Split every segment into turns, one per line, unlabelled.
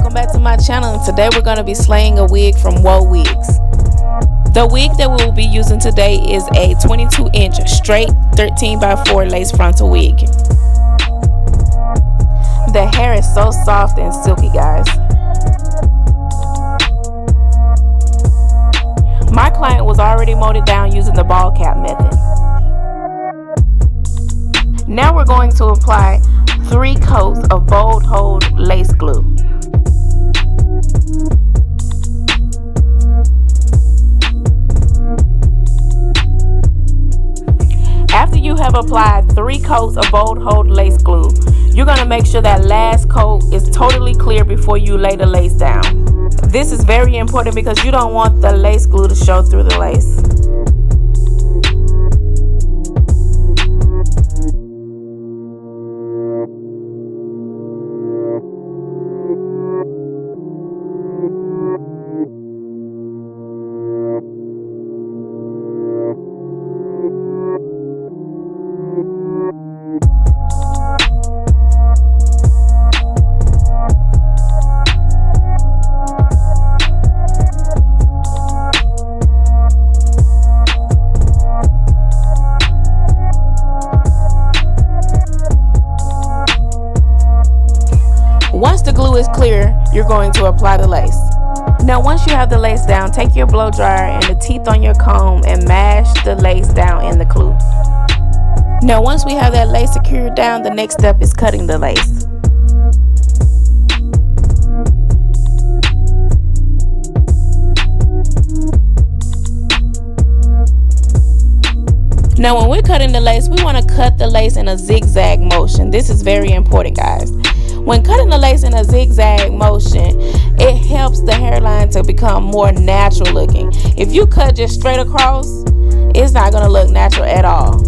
welcome back to my channel. Today we're going to be slaying a wig from WoWIGS. The wig that we will be using today is a 22-inch straight 13x4 lace frontal wig. The hair is so soft and silky, guys. My client was already molded down using the ball cap method. Now we're going to apply 3 coats of bold hold lace glue. After you have applied 3 coats of bold hold lace glue, you're going to make sure that last coat is totally clear before you lay the lace down. This is very important because you don't want the lace glue to show through the lace. Once the glue is clear, you're going to apply the lace. Now once you have the lace down, take your blow dryer and the teeth on your comb and mash the lace down in the glue. Now once we have that lace secured down, the next step is cutting the lace. Now when we're cutting the lace, we want to cut the lace in a zigzag motion. This is very important, guys. When cutting the lace in a zigzag motion, it helps the hairline to become more natural looking. If you cut just straight across, it's not going to look natural at all.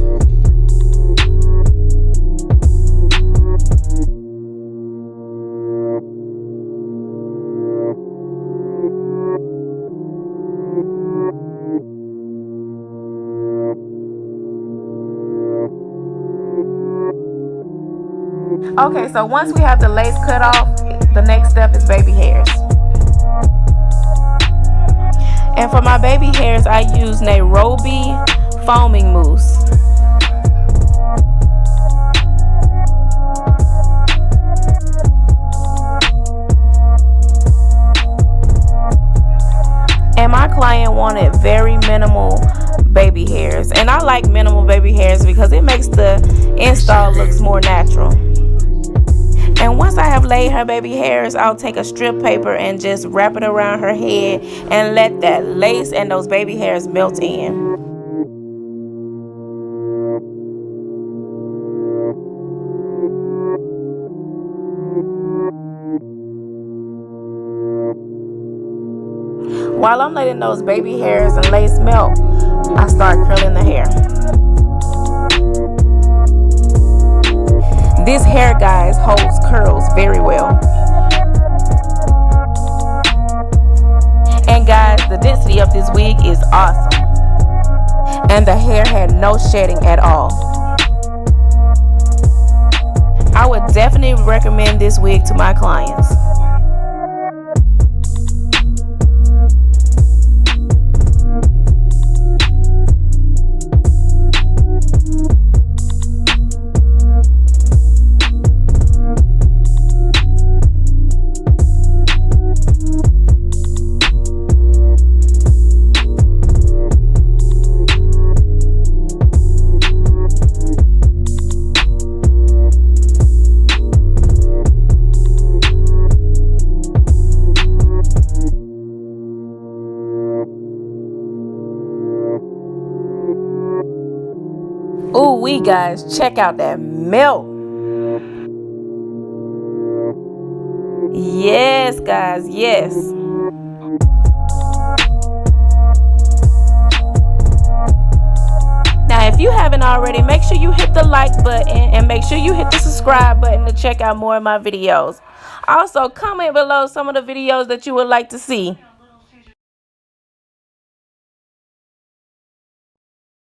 Okay, so once we have the lace cut off, the next step is baby hairs. And for my baby hairs, I use Nairobi foaming mousse. And my client wanted very minimal baby hairs. And I like minimal baby hairs because it makes the install looks more natural. And once I have laid her baby hairs, I'll take a strip paper and just wrap it around her head and let that lace and those baby hairs melt in. While I'm letting those baby hairs and lace melt, I start curling the hair. This hair, guys, holds curls very well. And guys, the density of this wig is awesome. And the hair had no shedding at all. I would definitely recommend this wig to my clients. Ooh wee, guys, check out that melt. Yes, guys, yes. Now if you haven't already, make sure you hit the like button and make sure you hit the subscribe button to check out more of my videos. Also, comment below some of the videos that you would like to see.